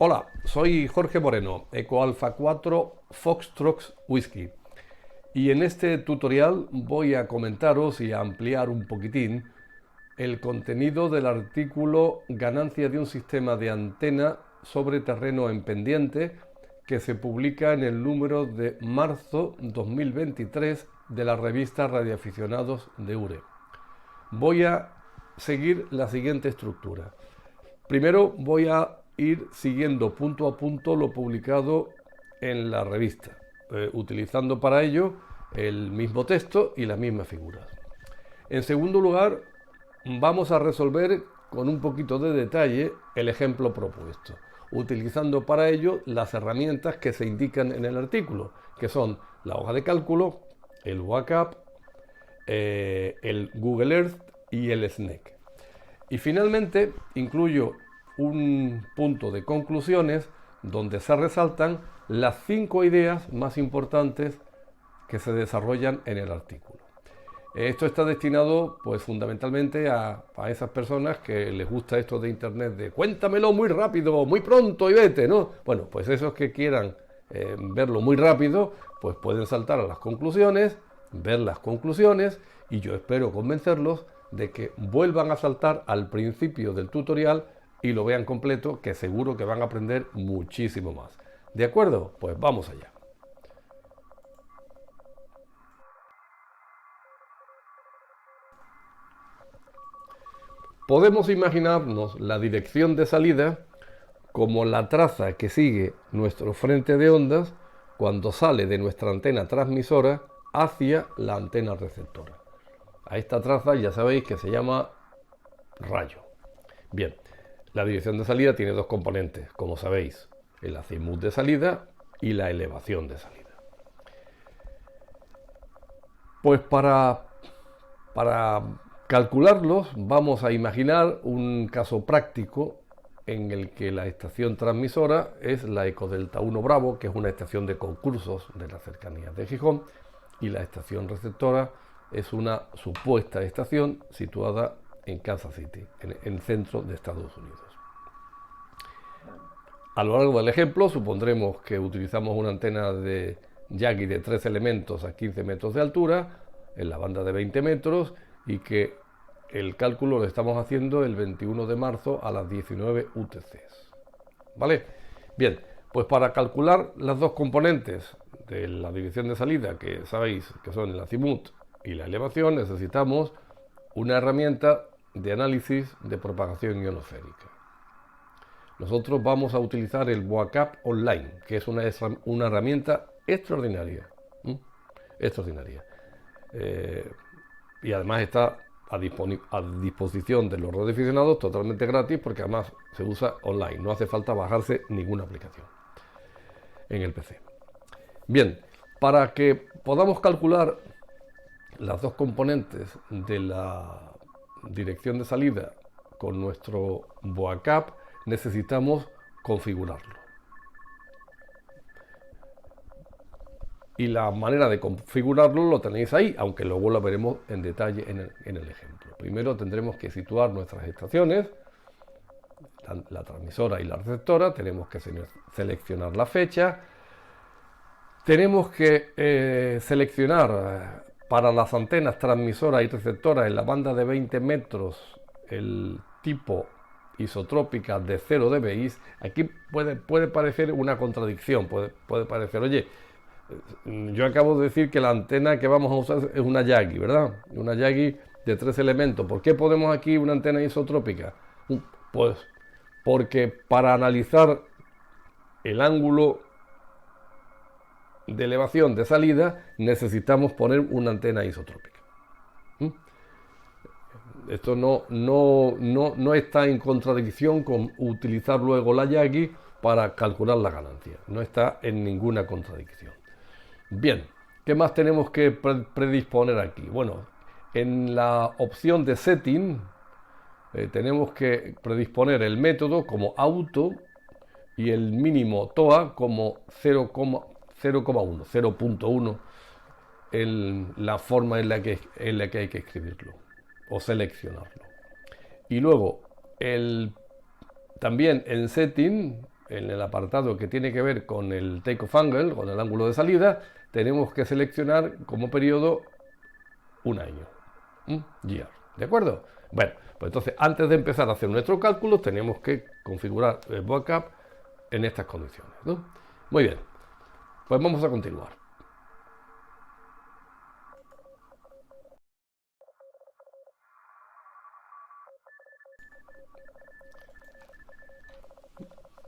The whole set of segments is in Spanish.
Hola, soy Jorge Moreno, Eco Alfa 4 Foxtrot Whisky, y en este tutorial voy a comentaros y a ampliar un poquitín el contenido del artículo Ganancia de un sistema de antena sobre terreno en pendiente, que se publica en el número de marzo 2023 de la revista Radioaficionados de URE. Voy a seguir la siguiente estructura. Primero voy a ir siguiendo punto a punto lo publicado en la revista, utilizando para ello el mismo texto y las mismas figuras. En segundo lugar, vamos a resolver con un poquito de detalle el ejemplo propuesto, utilizando para ello las herramientas que se indican en el artículo, que son la hoja de cálculo, el WACAP, el Google Earth y el SNEC. Y finalmente incluyo un punto de conclusiones donde se resaltan las 5 ideas más importantes que se desarrollan en el artículo. Esto está destinado pues fundamentalmente a esas personas que les gusta esto de internet de cuéntamelo muy rápido, muy pronto y vete, ¿no? Bueno, pues esos que quieran verlo muy rápido, pues pueden saltar a las conclusiones, ver las conclusiones, y yo espero convencerlos de que vuelvan a saltar al principio del tutorial y lo vean completo, que seguro que van a aprender muchísimo más. ¿De acuerdo? Pues vamos allá. Podemos imaginarnos la dirección de salida como la traza que sigue nuestro frente de ondas cuando sale de nuestra antena transmisora hacia la antena receptora. A esta traza ya sabéis que se llama rayo. Bien, la dirección de salida tiene dos componentes, como sabéis, el azimut de salida y la elevación de salida. Pues para calcularlos vamos a imaginar un caso práctico en el que la estación transmisora es la Ecodelta 1 Bravo, que es una estación de concursos de las cercanías de Gijón, y la estación receptora es una supuesta estación situada en Kansas City, en el centro de Estados Unidos. A lo largo del ejemplo supondremos que utilizamos una antena de Yagi de 3 elementos a 15 metros de altura, en la banda de 20 metros, y que el cálculo lo estamos haciendo el 21 de marzo a las 19 UTC. ¿Vale? Bien, pues para calcular las dos componentes de la dirección de salida, que sabéis que son el azimut y la elevación, necesitamos una herramienta de análisis de propagación ionosférica. Nosotros vamos a utilizar el WACAP Online, que es una herramienta extraordinaria. Extraordinaria. Y además está a disposición de los radioaficionados totalmente gratis, porque además se usa online, no hace falta bajarse ninguna aplicación en el PC. Bien, para que podamos calcular las dos componentes de la dirección de salida con nuestro WACAP, necesitamos configurarlo. Y la manera de configurarlo lo tenéis ahí, aunque luego lo veremos en detalle en el ejemplo. Primero tendremos que situar nuestras estaciones, la transmisora y la receptora. Tenemos que seleccionar la fecha. Tenemos que seleccionar para las antenas transmisora y receptora en la banda de 20 metros el tipo isotrópica de 0 dBi. Aquí puede parecer una contradicción, puede parecer, oye, yo acabo de decir que la antena que vamos a usar es una Yagi, ¿verdad? Una Yagi de 3 elementos. ¿Por qué ponemos aquí una antena isotrópica? Pues porque para analizar el ángulo de elevación de salida necesitamos poner una antena isotrópica. Esto no está en contradicción con utilizar luego la Yagi para calcular la ganancia. No está en ninguna contradicción. Bien, ¿qué más tenemos que predisponer aquí? Bueno, en la opción de setting tenemos que predisponer el método como auto y el mínimo TOA como 0,1 la forma en la que hay que escribirlo o seleccionarlo. Y luego también en setting en el apartado que tiene que ver con el take-off angle, con el ángulo de salida, tenemos que seleccionar como periodo un año. Year. ¿De acuerdo? Bueno, pues entonces antes de empezar a hacer nuestro cálculo tenemos que configurar el VOACAP en estas condiciones, ¿no? Muy bien, pues vamos a continuar.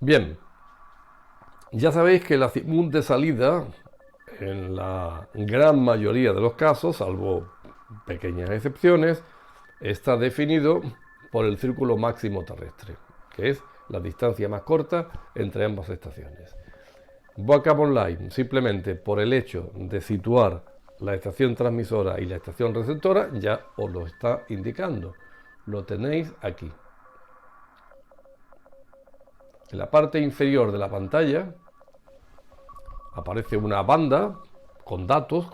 Bien, ya sabéis que el azimut de salida, en la gran mayoría de los casos, salvo pequeñas excepciones, está definido por el círculo máximo terrestre, que es la distancia más corta entre ambas estaciones. VOACAP Online, simplemente por el hecho de situar la estación transmisora y la estación receptora, ya os lo está indicando. Lo tenéis aquí. En la parte inferior de la pantalla aparece una banda con datos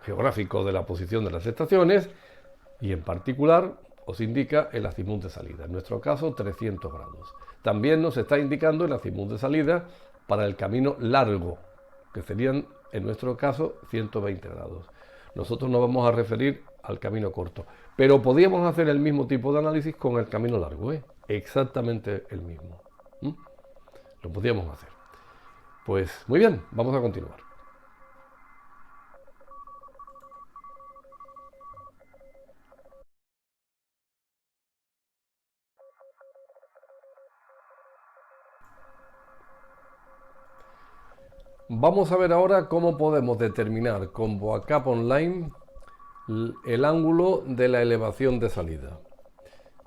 geográficos de la posición de las estaciones y en particular os indica el azimut de salida, en nuestro caso 300 grados. También nos está indicando el azimut de salida para el camino largo, que serían en nuestro caso 120 grados. Nosotros nos vamos a referir al camino corto, pero podríamos hacer el mismo tipo de análisis con el camino largo, exactamente el mismo. Lo podríamos hacer. Pues muy bien, vamos a continuar. Vamos a ver ahora cómo podemos determinar con VOACAP Online el ángulo de la elevación de salida.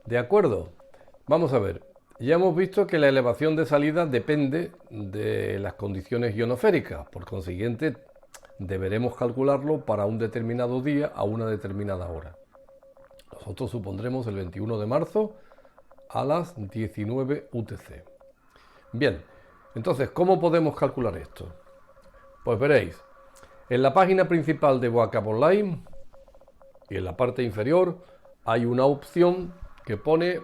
¿De acuerdo? Vamos a ver. Ya hemos visto que la elevación de salida depende de las condiciones ionosféricas. Por consiguiente, deberemos calcularlo para un determinado día a una determinada hora. Nosotros supondremos el 21 de marzo a las 19 UTC. Bien, entonces, ¿cómo podemos calcular esto? Pues veréis, en la página principal de VOACAP Online y en la parte inferior hay una opción que pone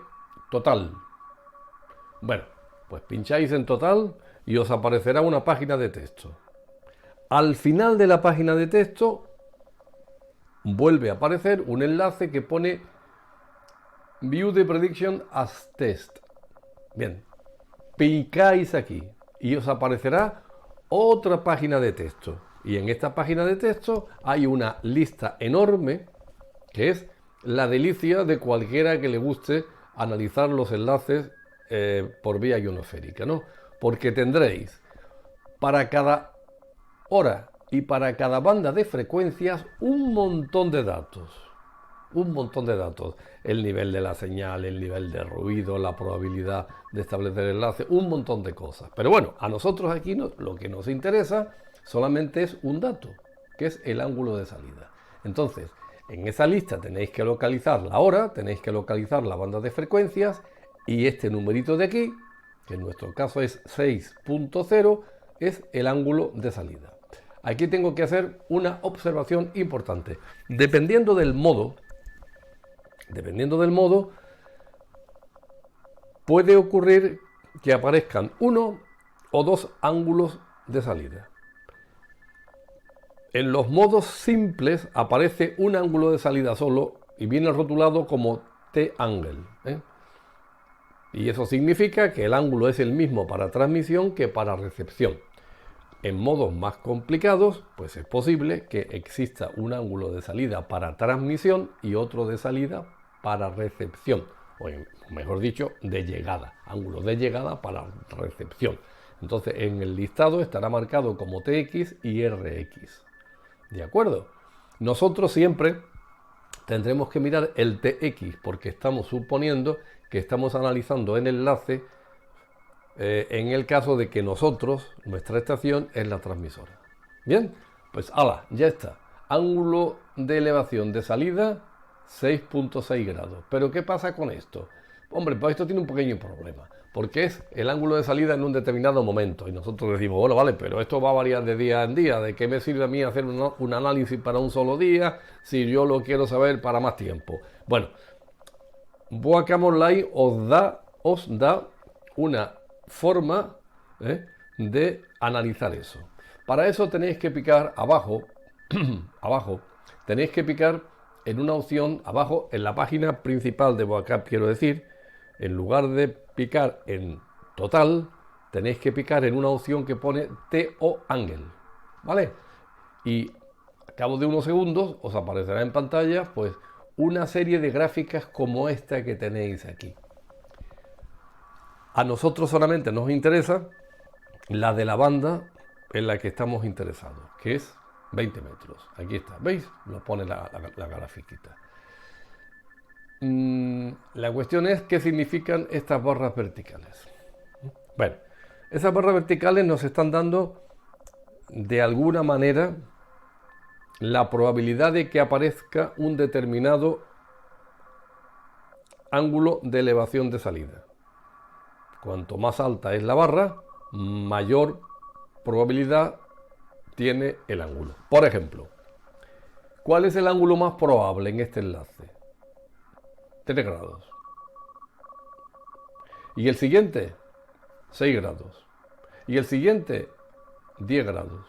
total. Bueno, pues pincháis en total y os aparecerá una página de texto. Al final de la página de texto vuelve a aparecer un enlace que pone View the Prediction as Test. Bien, picáis aquí y os aparecerá otra página de texto. Y en esta página de texto hay una lista enorme que es la delicia de cualquiera que le guste analizar los enlaces por vía ionosférica, ¿no? Porque tendréis para cada hora y para cada banda de frecuencias un montón de datos. Un montón de datos. El nivel de la señal, el nivel de ruido, la probabilidad de establecer enlace, un montón de cosas. Pero bueno, a nosotros aquí lo que nos interesa solamente es un dato, que es el ángulo de salida. Entonces, en esa lista tenéis que localizar la hora, tenéis que localizar la banda de frecuencias y este numerito de aquí, que en nuestro caso es 6.0, es el ángulo de salida. Aquí tengo que hacer una observación importante. Dependiendo del modo, puede ocurrir que aparezcan uno o dos ángulos de salida. En los modos simples aparece un ángulo de salida solo y viene rotulado como T-angle. Y eso significa que el ángulo es el mismo para transmisión que para recepción. En modos más complicados, pues es posible que exista un ángulo de salida para transmisión y otro de salida para recepción, o mejor dicho, de llegada, ángulo de llegada para recepción. Entonces en el listado estará marcado como TX y RX. ¿De acuerdo? Nosotros siempre tendremos que mirar el TX porque estamos suponiendo que estamos analizando el enlace en el caso de que nuestra estación es la transmisora. Bien, pues ala, ya está. Ángulo de elevación de salida 6.6 grados. ¿Pero qué pasa con esto? Hombre, pues esto tiene un pequeño problema, porque es el ángulo de salida en un determinado momento. Y nosotros decimos, bueno, vale, pero esto va a variar de día en día. ¿De qué me sirve a mí hacer un análisis para un solo día si yo lo quiero saber para más tiempo? Bueno, VOACAP Online os da una forma de analizar eso. Para eso tenéis que picar abajo, abajo, tenéis que picar en una opción abajo, en la página principal de Vocab, quiero decir, en lugar de picar en total, tenéis que picar en una opción que pone TO Angle, ¿vale? Y a cabo de unos segundos os aparecerá en pantalla pues una serie de gráficas como esta que tenéis aquí. A nosotros solamente nos interesa la de la banda en la que estamos interesados, que es 20 metros. Aquí está, ¿veis? Lo pone la grafiquita. La cuestión es qué significan estas barras verticales. Bueno, esas barras verticales nos están dando de alguna manera la probabilidad de que aparezca un determinado ángulo de elevación de salida. Cuanto más alta es la barra, mayor probabilidad tiene el ángulo. Por ejemplo, ¿cuál es el ángulo más probable en este enlace? 3 grados. Y el siguiente, 6 grados. Y el siguiente, 10 grados.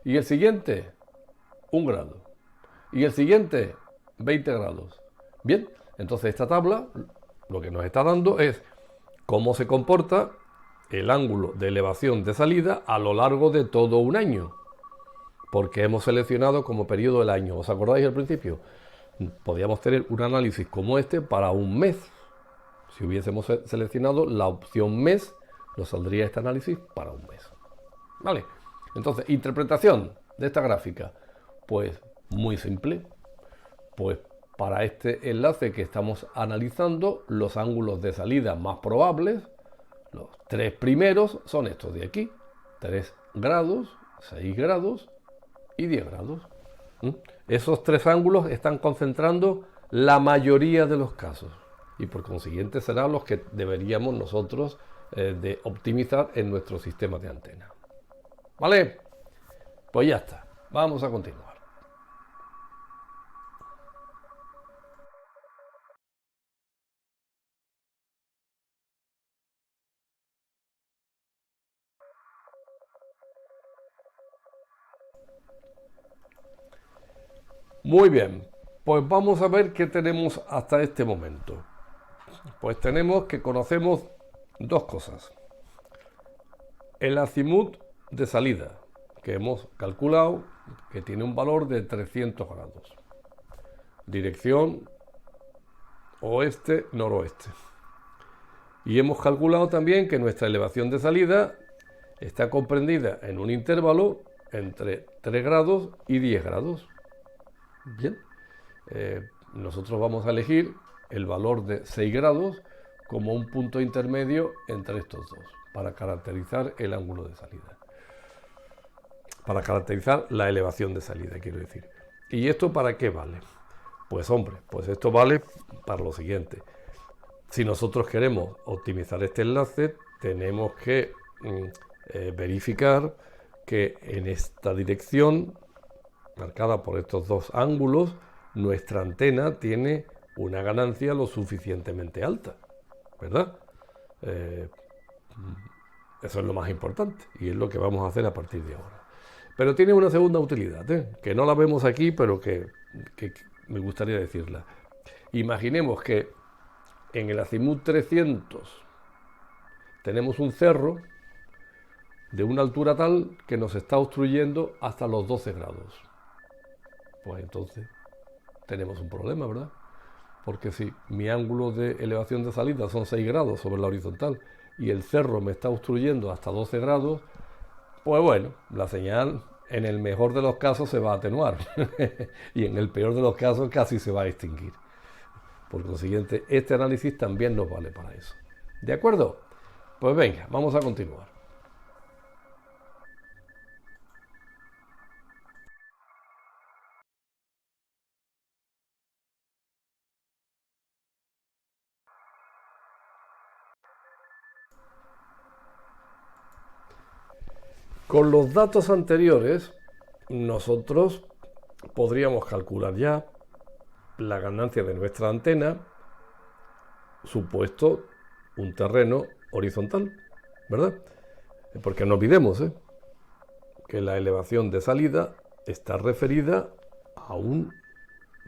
Y el siguiente, 1 grado. Y el siguiente, 20 grados. Bien, entonces esta tabla lo que nos está dando es cómo se comporta el ángulo de elevación de salida a lo largo de todo un año. Porque hemos seleccionado como periodo el año. ¿Os acordáis al principio? Podríamos tener un análisis como este para un mes. Si hubiésemos seleccionado la opción mes, nos saldría este análisis para un mes. ¿Vale? Entonces, interpretación de esta gráfica. Pues muy simple. Pues para este enlace que estamos analizando, los ángulos de salida más probables, los 3 primeros, son estos de aquí. 3 grados, 6 grados y 10 grados. Esos 3 ángulos están concentrando la mayoría de los casos y por consiguiente serán los que deberíamos nosotros de optimizar en nuestro sistema de antena. ¿Vale? Pues ya está. Vamos a continuar. Muy bien, pues vamos a ver qué tenemos hasta este momento. Pues tenemos que conocemos 2 cosas. El azimut de salida, que hemos calculado que tiene un valor de 300 grados. Dirección oeste-noroeste. Y hemos calculado también que nuestra elevación de salida está comprendida en un intervalo entre 3 grados y 10 grados. Bien, nosotros vamos a elegir el valor de 6 grados como un punto intermedio entre estos dos, para caracterizar el ángulo de salida. Para caracterizar la elevación de salida, quiero decir. ¿Y esto para qué vale? Pues hombre, pues esto vale para lo siguiente. Si nosotros queremos optimizar este enlace, tenemos que verificar que en esta dirección, marcada por estos 2 ángulos, nuestra antena tiene una ganancia lo suficientemente alta, ¿verdad? Eso es lo más importante y es lo que vamos a hacer a partir de ahora. Pero tiene una segunda utilidad, que no la vemos aquí, pero que me gustaría decirla. Imaginemos que en el azimut 300 tenemos un cerro de una altura tal que nos está obstruyendo hasta los 12 grados. Pues entonces tenemos un problema, ¿verdad? Porque si mi ángulo de elevación de salida son 6 grados sobre la horizontal y el cerro me está obstruyendo hasta 12 grados, pues bueno, la señal en el mejor de los casos se va a atenuar y en el peor de los casos casi se va a extinguir. Por consiguiente, este análisis también nos vale para eso. ¿De acuerdo? Pues venga, vamos a continuar. Con los datos anteriores, nosotros podríamos calcular ya la ganancia de nuestra antena, supuesto un terreno horizontal, ¿verdad? Porque no olvidemos, que la elevación de salida está referida a un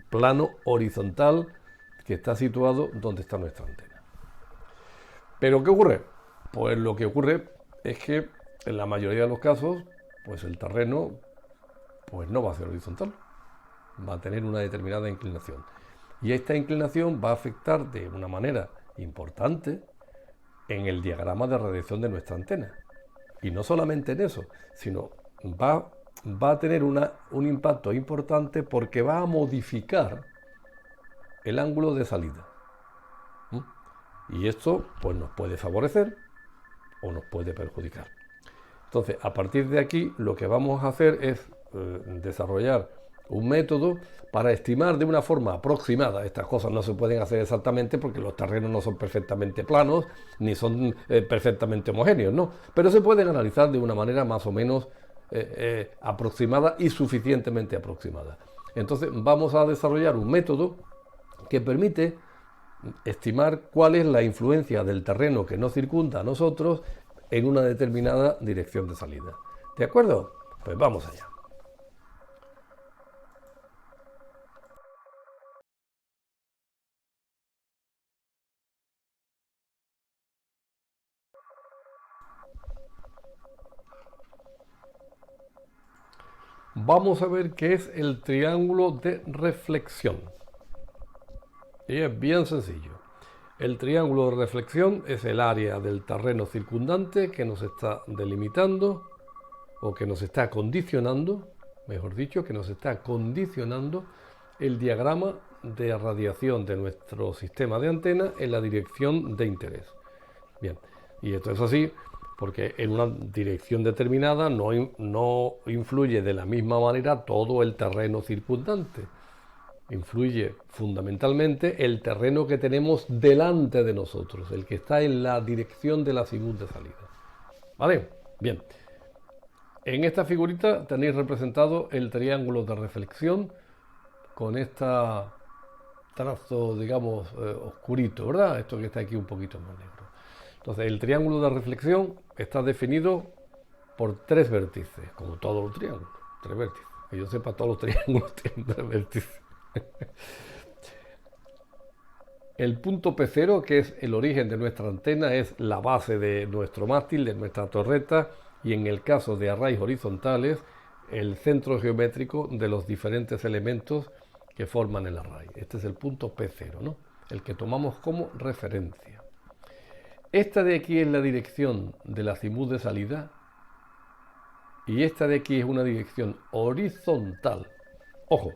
plano horizontal que está situado donde está nuestra antena. ¿Pero qué ocurre? Pues lo que ocurre es que en la mayoría de los casos, pues el terreno pues no va a ser horizontal, va a tener una determinada inclinación. Y esta inclinación va a afectar de una manera importante en el diagrama de radiación de nuestra antena. Y no solamente en eso, sino va a tener un impacto importante porque va a modificar el ángulo de salida. Y esto pues nos puede favorecer o nos puede perjudicar. Entonces, a partir de aquí, lo que vamos a hacer es desarrollar un método para estimar de una forma aproximada. Estas cosas no se pueden hacer exactamente porque los terrenos no son perfectamente planos ni son perfectamente homogéneos, ¿no? Pero se pueden analizar de una manera más o menos aproximada y suficientemente aproximada. Entonces, vamos a desarrollar un método que permite estimar cuál es la influencia del terreno que nos circunda a nosotros en una determinada dirección de salida. ¿De acuerdo? Pues vamos allá. Vamos a ver qué es el triángulo de reflexión. Y es bien sencillo. El triángulo de reflexión es el área del terreno circundante que nos está delimitando o que nos está condicionando, mejor dicho, que nos está condicionando el diagrama de radiación de nuestro sistema de antena en la dirección de interés. Bien, y esto es así porque en una dirección determinada no influye de la misma manera todo el terreno circundante. Influye fundamentalmente el terreno que tenemos delante de nosotros, el que está en la dirección de la azimut de salida. ¿Vale? Bien. En esta figurita tenéis representado el triángulo de reflexión con este trazo, digamos, oscurito, ¿verdad? Esto que está aquí un poquito más negro. Entonces, el triángulo de reflexión está definido por tres vértices, como todos los triángulos, tres vértices. Que yo sepa, todos los triángulos tienen tres vértices. El punto P0, que es el origen de nuestra antena, es la base de nuestro mástil, de nuestra torreta, y en el caso de arrays horizontales, el centro geométrico de los diferentes elementos que forman el array. Este es el punto P0, ¿no? El que tomamos como referencia. Esta de aquí es la dirección de la azimut de salida y esta de aquí es una dirección horizontal. Ojo,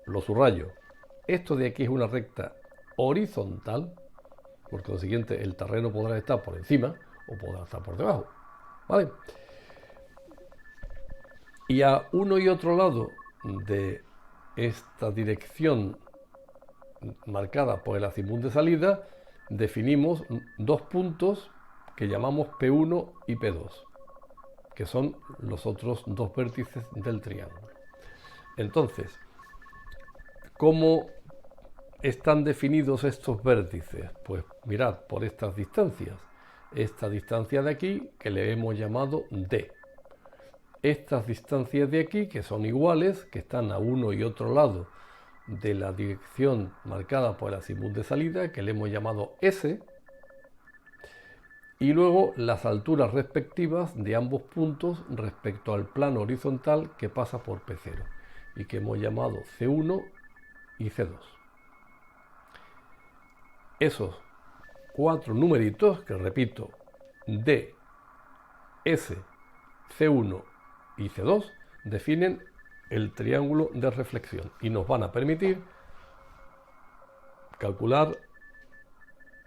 lo subrayo. Esto de aquí es una recta horizontal, por consiguiente el terreno podrá estar por encima o podrá estar por debajo. ¿Vale? Y a uno y otro lado de esta dirección marcada por el azimut de salida, definimos dos puntos que llamamos P1 y P2, que son los otros dos vértices del triángulo. Entonces, ¿cómo están definidos estos vértices? Pues mirad, por estas distancias. Esta distancia de aquí, que le hemos llamado D. Estas distancias de aquí, que son iguales, que están a uno y otro lado de la dirección marcada por el azimut de salida, que le hemos llamado S, y luego las alturas respectivas de ambos puntos respecto al plano horizontal que pasa por P0 y que hemos llamado C1 y C2. Esos cuatro numeritos, que repito, D, S, C1 y C2, definen el triángulo de reflexión y nos van a permitir calcular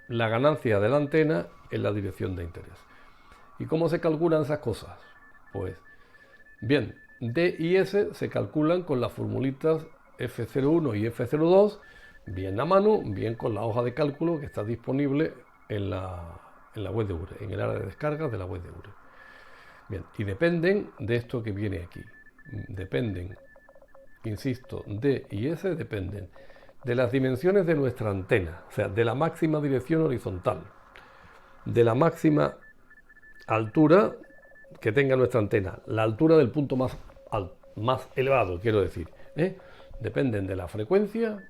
la ganancia de la antena en la dirección de interés. ¿Y cómo se calculan esas cosas? Pues bien, D y S se calculan con las formulitas F01 y F02, bien a mano, bien con la hoja de cálculo que está disponible en la web de URE, en el área de descargas de la web de URE. Bien, y dependen de esto que viene aquí. Dependen, insisto, D y S dependen de las dimensiones de nuestra antena, o sea, de la máxima dirección horizontal, de la máxima altura que tenga nuestra antena, la altura del punto más elevado, quiero decir, ¿eh? Dependen de la frecuencia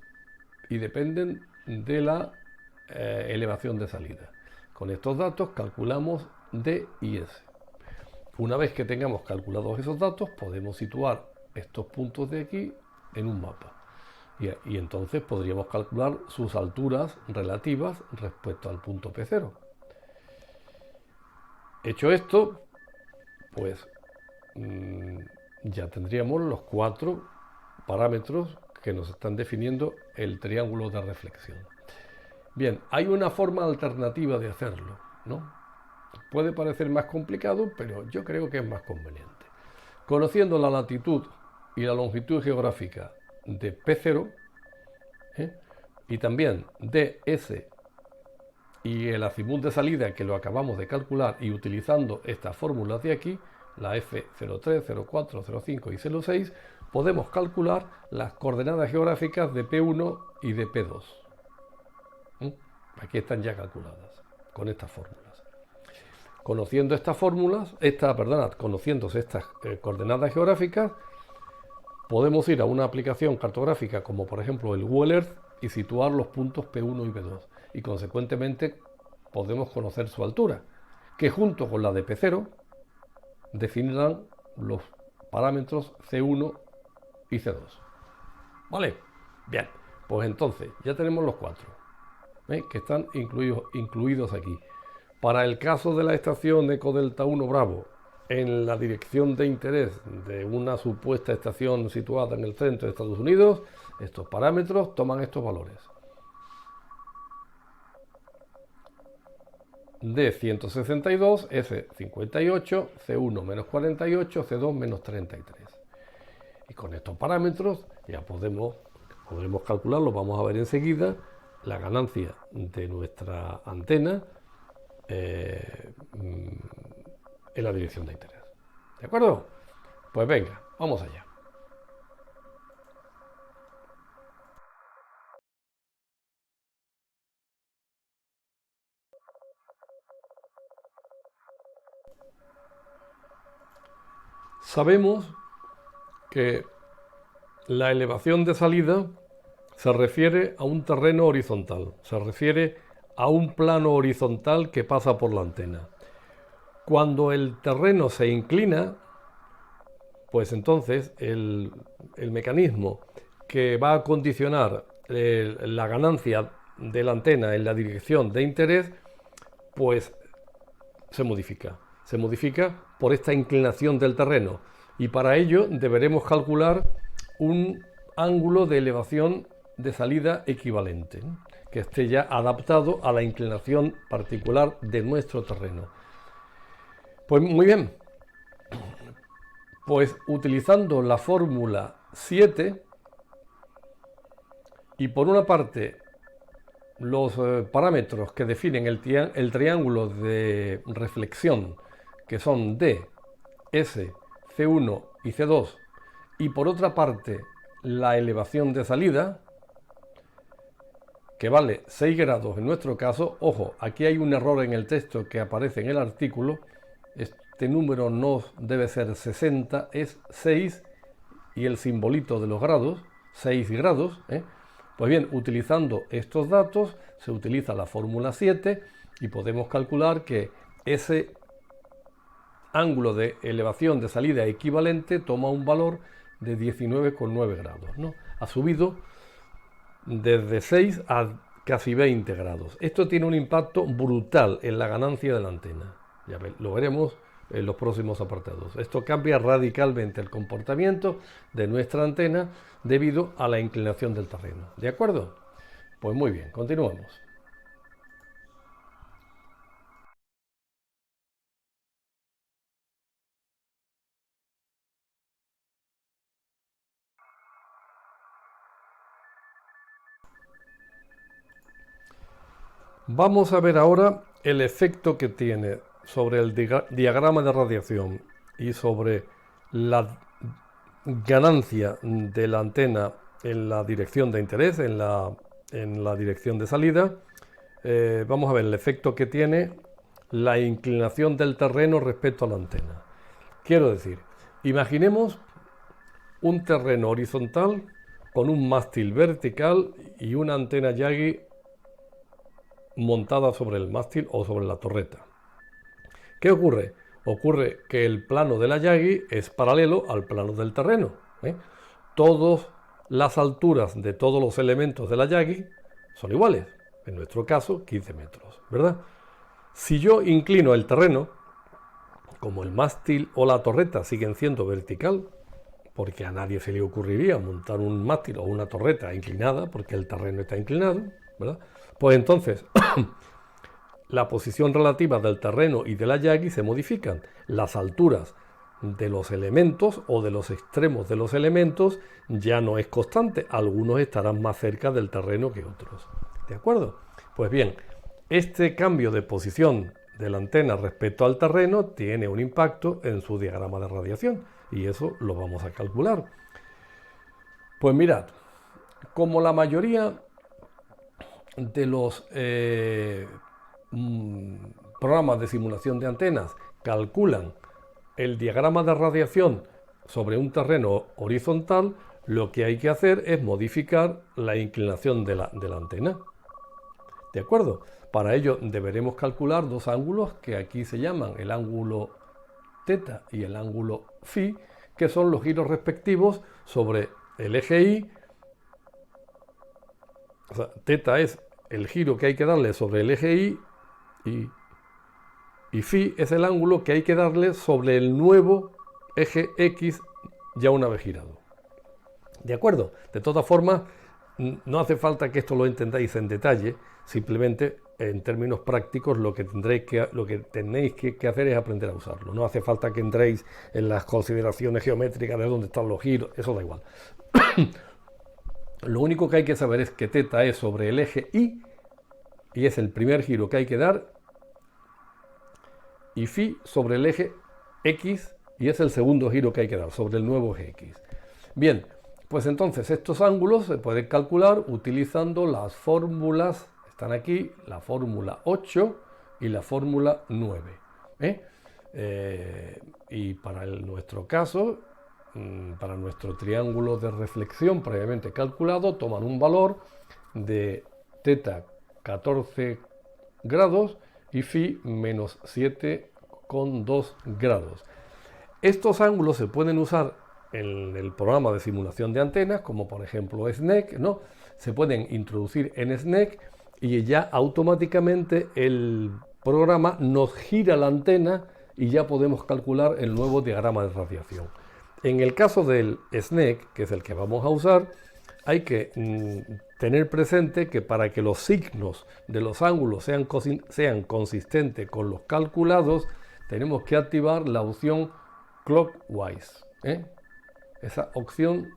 y dependen de la elevación de salida. Con estos datos calculamos D y S. Una vez que tengamos calculados esos datos, podemos situar estos puntos de aquí en un mapa. Y entonces podríamos calcular sus alturas relativas respecto al punto P0. Hecho esto, pues ya tendríamos los 4 parámetros que nos están definiendo el triángulo de reflexión. Bien, hay una forma alternativa de hacerlo, ¿no? Puede parecer más complicado, pero yo creo que es más conveniente. Conociendo la latitud y la longitud geográfica de P0, y también de S y el azimut de salida que lo acabamos de calcular, y utilizando estas fórmulas de aquí, la F03, 04, 05 y 06, podemos calcular las coordenadas geográficas de P1 y de P2. Aquí están ya calculadas con estas fórmulas. Conociendo estas fórmulas, conociéndose estas coordenadas geográficas, podemos ir a una aplicación cartográfica como por ejemplo el Google Earth y situar los puntos P1 y P2. Y consecuentemente podemos conocer su altura, que junto con la de P0 definirán los parámetros C1 y C2. ¿Vale? Bien, pues entonces ya tenemos los 4 que están incluidos aquí. Para el caso de la estación Eco Delta 1 Bravo, en la dirección de interés de una supuesta estación situada en el centro de Estados Unidos, estos parámetros toman estos valores. D 162, F 58, C1 menos 48, C2 menos 33. Y con estos parámetros ya podremos calcularlo, vamos a ver enseguida, la ganancia de nuestra antena en la dirección de interés. ¿De acuerdo? Pues venga, vamos allá. Sabemos que la elevación de salida se refiere a un terreno horizontal, se refiere a un plano horizontal que pasa por la antena. Cuando el terreno se inclina, pues entonces el mecanismo que va a condicionar la ganancia de la antena en la dirección de interés, pues se modifica. Se modifica por esta inclinación del terreno. Y para ello deberemos calcular un ángulo de elevación de salida equivalente, que esté ya adaptado a la inclinación particular de nuestro terreno. Pues muy bien, pues utilizando la fórmula 7 y por una parte los parámetros que definen el triángulo de reflexión, que son D, S, C1 y C2, y por otra parte la elevación de salida, que vale 6 grados en nuestro caso. Ojo, aquí hay un error en el texto que aparece en el artículo. Este número no debe ser 60, es 6 y el simbolito de los grados, 6 grados. Pues bien, utilizando estos datos se utiliza la fórmula 7 y podemos calcular que ese ángulo de elevación de salida equivalente toma un valor de 19,9 grados, ¿no? Ha subido desde 6 a casi 20 grados. Esto tiene un impacto brutal en la ganancia de la antena. Ya lo veremos en los próximos apartados. Esto cambia radicalmente el comportamiento de nuestra antena debido a la inclinación del terreno. ¿De acuerdo? Pues muy bien, continuamos. Vamos a ver ahora el efecto que tiene sobre el diagrama de radiación y sobre la ganancia de la antena en la dirección de interés, en la dirección de salida. Vamos a ver el efecto que tiene la inclinación del terreno respecto a la antena. Quiero decir, imaginemos un terreno horizontal con un mástil vertical y una antena Yagi montada sobre el mástil o sobre la torreta. ¿Qué ocurre? Ocurre que el plano de la Yagi es paralelo al plano del terreno. Todas las alturas de todos los elementos de la Yagi son iguales. En nuestro caso, 15 metros, ¿verdad? Si yo inclino el terreno, como el mástil o la torreta siguen siendo vertical, porque a nadie se le ocurriría montar un mástil o una torreta inclinada, porque el terreno está inclinado, ¿verdad? Pues entonces la posición relativa del terreno y de la Yagi se modifican. Las alturas de los elementos o de los extremos de los elementos ya no es constante. Algunos estarán más cerca del terreno que otros. ¿De acuerdo? Pues bien, este cambio de posición de la antena respecto al terreno tiene un impacto en su diagrama de radiación y eso lo vamos a calcular. Pues mirad, como la mayoría de los programas de simulación de antenas calculan el diagrama de radiación sobre un terreno horizontal, lo que hay que hacer es modificar la inclinación de la antena. ¿De acuerdo? Para ello deberemos calcular dos ángulos que aquí se llaman el ángulo θ y el ángulo φ, que son los giros respectivos sobre el eje Y. O sea, θ es el giro que hay que darle sobre el eje y φ es el ángulo que hay que darle sobre el nuevo eje X ya una vez girado. ¿De acuerdo? De todas formas, no hace falta que esto lo entendáis en detalle, simplemente en términos prácticos lo que tenéis que hacer es aprender a usarlo. No hace falta que entréis en las consideraciones geométricas de dónde están los giros, eso da igual. Lo único que hay que saber es que θ es sobre el eje Y es el primer giro que hay que dar, y φ sobre el eje X y es el segundo giro que hay que dar sobre el nuevo eje X. Bien, pues entonces estos ángulos se pueden calcular utilizando las fórmulas, están aquí, la fórmula 8 y la fórmula 9. Y para nuestro caso, para nuestro triángulo de reflexión previamente calculado, toman un valor de θ 14 grados y φ menos 7,2 grados. Estos ángulos se pueden usar en el programa de simulación de antenas, como por ejemplo SNEC, ¿no? Se pueden introducir en SNEC y ya automáticamente el programa nos gira la antena y ya podemos calcular el nuevo diagrama de radiación. En el caso del SNEC, que es el que vamos a usar, hay que tener presente que para que los signos de los ángulos sean consistentes con los calculados, tenemos que activar la opción clockwise. Esa opción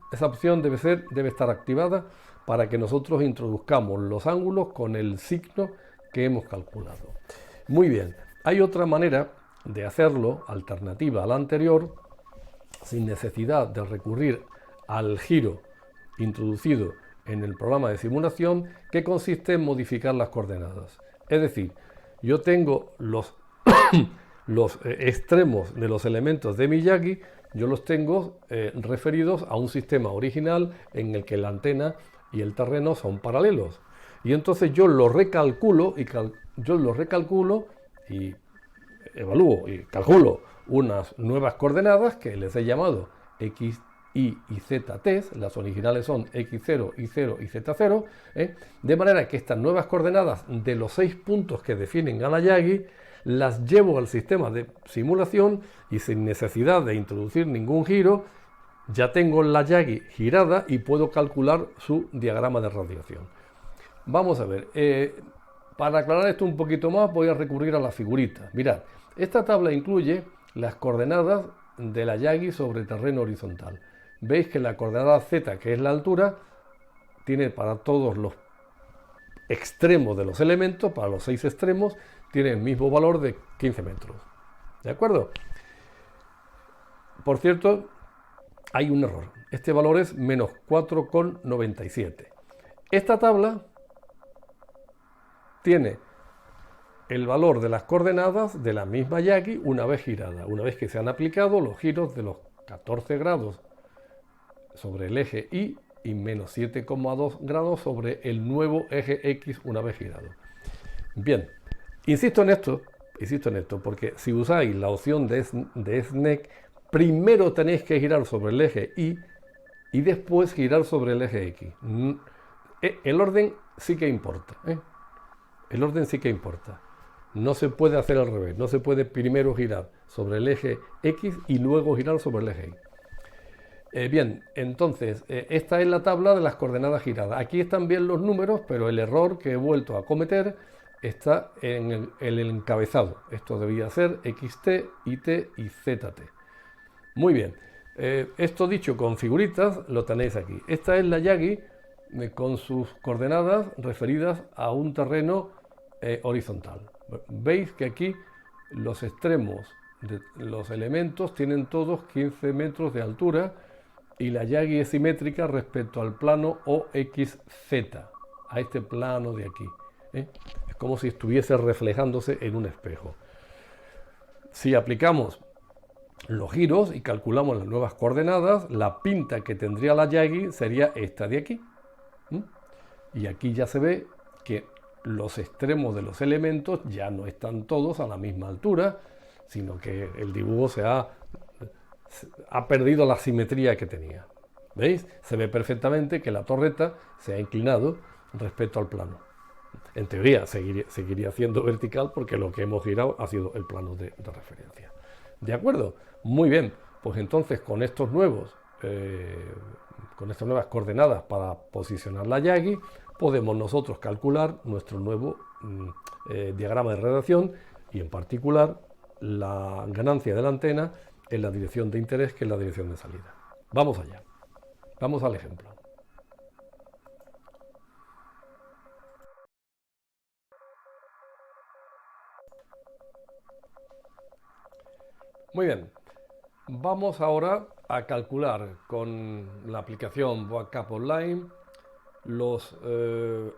debe estar activada para que nosotros introduzcamos los ángulos con el signo que hemos calculado. Muy bien, hay otra manera de hacerlo, alternativa a la anterior, sin necesidad de recurrir al giro introducido en el programa de simulación, que consiste en modificar las coordenadas. Es decir, yo tengo los extremos de los elementos de Miyagi, yo los tengo referidos a un sistema original en el que la antena y el terreno son paralelos. Y entonces yo lo recalculo y evalúo y calculo unas nuevas coordenadas que les he llamado X, Y y Z t, las originales son X0, Y0 y Z0, de manera que estas nuevas coordenadas de los 6 puntos que definen a la Yagi las llevo al sistema de simulación y sin necesidad de introducir ningún giro, ya tengo la Yagi girada y puedo calcular su diagrama de radiación. Vamos a ver, para aclarar esto un poquito más voy a recurrir a la figurita. Mirad, esta tabla incluye las coordenadas de la Yagi sobre terreno horizontal. Veis que la coordenada Z, que es la altura, tiene para todos los extremos de los elementos, para los 6 extremos, tiene el mismo valor de 15 metros. ¿De acuerdo? Por cierto, hay un error. Este valor es menos 4,97. Esta tabla tiene el valor de las coordenadas de la misma Yagi una vez girada, una vez que se han aplicado los giros de los 14 grados sobre el eje y menos 7,2 grados sobre el nuevo eje X una vez girado. Bien, insisto en esto, porque si usáis la opción de SNEC, primero tenéis que girar sobre el eje y después girar sobre el eje X. El orden sí que importa, ¿eh? El orden sí que importa. No se puede hacer al revés, no se puede primero girar sobre el eje X y luego girar sobre el eje Y. Bien, entonces, esta es la tabla de las coordenadas giradas. Aquí están bien los números, pero el error que he vuelto a cometer está en el encabezado. Esto debía ser XT, YT y ZT. Muy bien. Esto dicho con figuritas, lo tenéis aquí. Esta es la Yagi con sus coordenadas referidas a un terreno horizontal. Veis que aquí los extremos de los elementos tienen todos 15 metros de altura y la Yagi es simétrica respecto al plano OXZ, a este plano de aquí. Es como si estuviese reflejándose en un espejo. Si aplicamos los giros y calculamos las nuevas coordenadas, la pinta que tendría la Yagi sería esta de aquí. Y aquí ya se ve que los extremos de los elementos ya no están todos a la misma altura, sino que el dibujo ha perdido la simetría que tenía. ¿Veis? Se ve perfectamente que la torreta se ha inclinado respecto al plano. En teoría seguiría siendo vertical porque lo que hemos girado ha sido el plano de referencia. ¿De acuerdo? Muy bien. Pues entonces con estas nuevas coordenadas para posicionar la Yagi, podemos nosotros calcular nuestro nuevo diagrama de redacción y en particular la ganancia de la antena en la dirección de interés, que es la dirección de salida. Vamos allá. Vamos al ejemplo. Muy bien. Vamos ahora a calcular con la aplicación Boacap Online los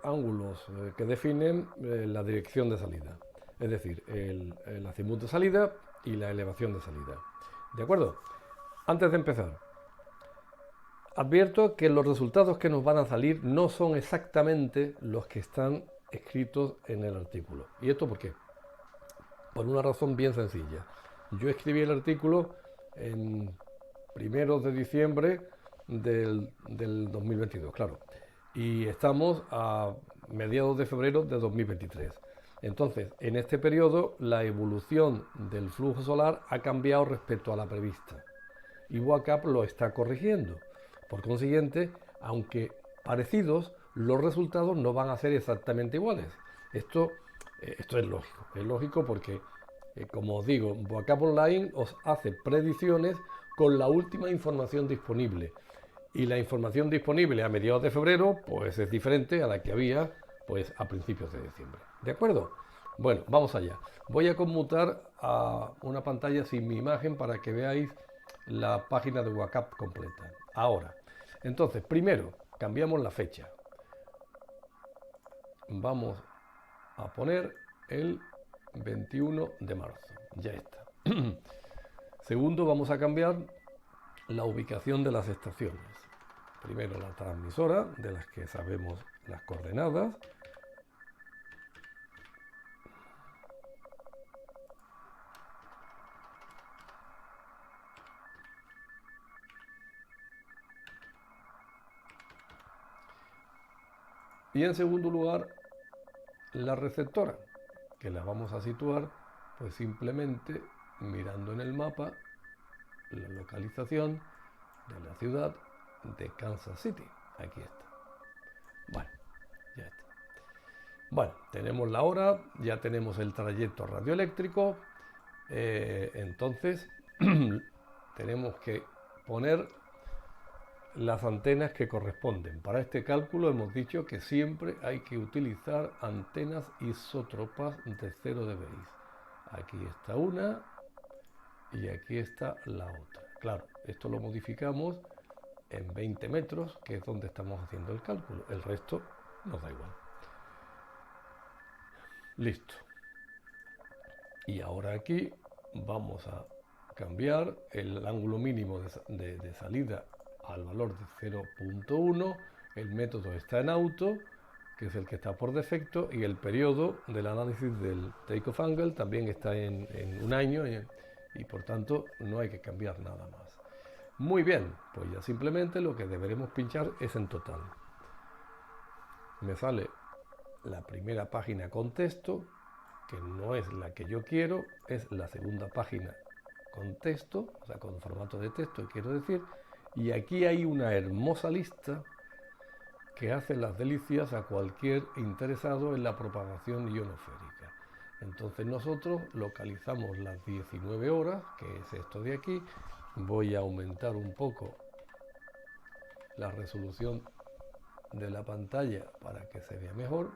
ángulos que definen la dirección de salida, es decir, el azimut de salida y la elevación de salida. ¿De acuerdo? Antes de empezar, advierto que los resultados que nos van a salir no son exactamente los que están escritos en el artículo. ¿Y esto por qué? Por una razón bien sencilla. Yo escribí el artículo en primeros de diciembre del 2022, claro. Y estamos a mediados de febrero de 2023. Entonces, en este periodo, la evolución del flujo solar ha cambiado respecto a la prevista. Y Boacap lo está corrigiendo. Por consiguiente, aunque parecidos, los resultados no van a ser exactamente iguales. Esto es lógico porque, como os digo, Boacap Online os hace predicciones con la última información disponible. Y la información disponible a mediados de febrero, pues es diferente a la que había pues a principios de diciembre. ¿De acuerdo? Bueno, vamos allá. Voy a conmutar a una pantalla sin mi imagen para que veáis la página de Boacap completa. Ahora, entonces, primero, cambiamos la fecha. Vamos a poner el 21 de marzo. Ya está. Segundo, vamos a cambiar la ubicación de las estaciones. Primero la transmisora, de las que sabemos las coordenadas. Y en segundo lugar, la receptora, que la vamos a situar pues simplemente mirando en el mapa la localización de la ciudad de Kansas City. Aquí está. Bueno, ya está. Bueno, tenemos la hora, ya tenemos el trayecto radioeléctrico, entonces tenemos que poner las antenas que corresponden. Para este cálculo hemos dicho que siempre hay que utilizar antenas isótropas de 0 dBi. Aquí está una y aquí está la otra. Claro, esto lo modificamos en 20 metros, que es donde estamos haciendo el cálculo. El resto nos da igual. Listo. Y ahora aquí vamos a cambiar el ángulo mínimo de salida al valor de 0.1. El método está en auto, que es el que está por defecto, y el periodo del análisis del takeoff angle también está en un año y por tanto no hay que cambiar nada más. Muy bien, pues ya simplemente lo que deberemos pinchar es en total. Me sale la primera página con texto, que no es la que yo quiero, es la segunda página con texto, o sea, con formato de texto, quiero decir, y aquí hay una hermosa lista que hace las delicias a cualquier interesado en la propagación ionosférica. Entonces nosotros localizamos las 19 horas, que es esto de aquí. Voy a aumentar un poco la resolución de la pantalla para que se vea mejor,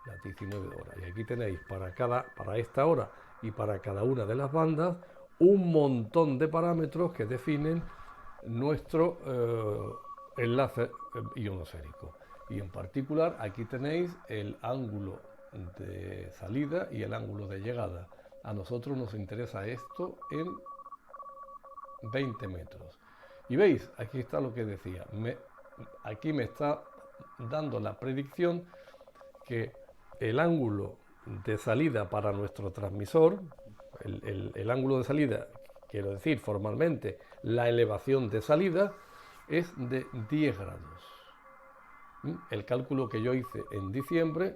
las 19 horas. Y aquí tenéis para esta hora y para cada una de las bandas un montón de parámetros que definen nuestro enlace ionosférico. Y en particular aquí tenéis el ángulo de salida y el ángulo de llegada. A nosotros nos interesa esto en 20 metros. Y veis, aquí está lo que decía. Aquí me está dando la predicción que el ángulo de salida para nuestro transmisor, el ángulo de salida, quiero decir formalmente, la elevación de salida, es de 10 grados. El cálculo que yo hice en diciembre,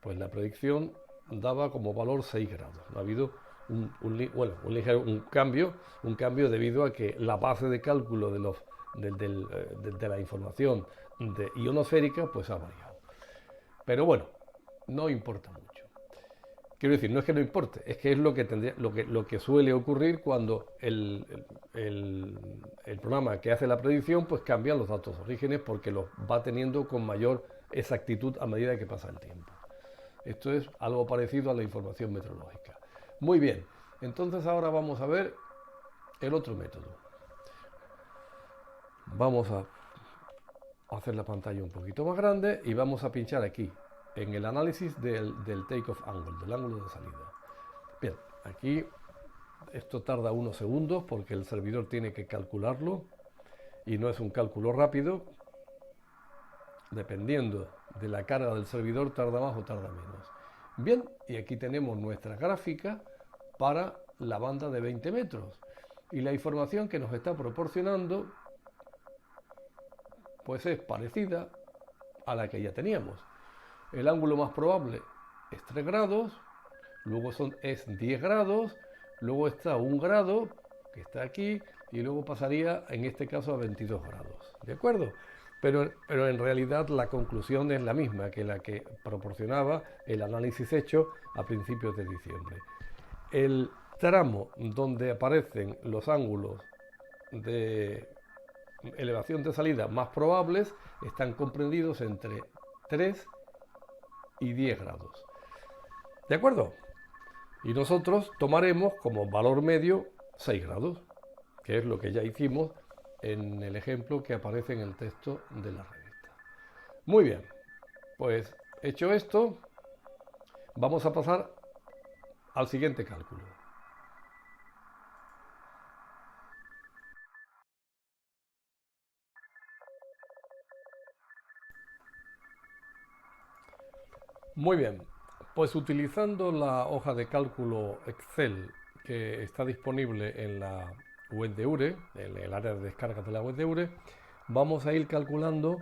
pues la predicción daba como valor 6 grados. Ha habido un cambio debido a que la base de cálculo de la información ionosférica pues ha variado. Pero bueno, no importa mucho. Quiero decir, no es que no importe, es que es lo que suele ocurrir cuando el programa que hace la predicción pues cambia los datos de orígenes porque los va teniendo con mayor exactitud a medida que pasa el tiempo. Esto es algo parecido a la información meteorológica. Muy bien, entonces ahora vamos a ver el otro método. Vamos a hacer la pantalla un poquito más grande y vamos a pinchar aquí en el análisis del takeoff angle, del ángulo de salida. Bien, aquí esto tarda unos segundos porque el servidor tiene que calcularlo y no es un cálculo rápido. Dependiendo de la carga del servidor tarda más o tarda menos. Bien, y aquí tenemos nuestra gráfica para la banda de 20 metros y la información que nos está proporcionando pues es parecida a la que ya teníamos. El ángulo más probable es 3 grados, luego es 10 grados, luego está 1 grado, que está aquí, y luego pasaría en este caso a 22 grados. ¿De acuerdo? Pero en realidad la conclusión es la misma que la que proporcionaba el análisis hecho a principios de diciembre. El tramo donde aparecen los ángulos de elevación de salida más probables están comprendidos entre 3 y 10 grados. ¿De acuerdo? Y nosotros tomaremos como valor medio 6 grados, que es lo que ya hicimos en el ejemplo que aparece en el texto de la revista. Muy bien, pues hecho esto, vamos a pasar al siguiente cálculo. Muy bien, pues utilizando la hoja de cálculo Excel que está disponible en la web de EURE, en el área de descargas de la web de EURE, vamos a ir calculando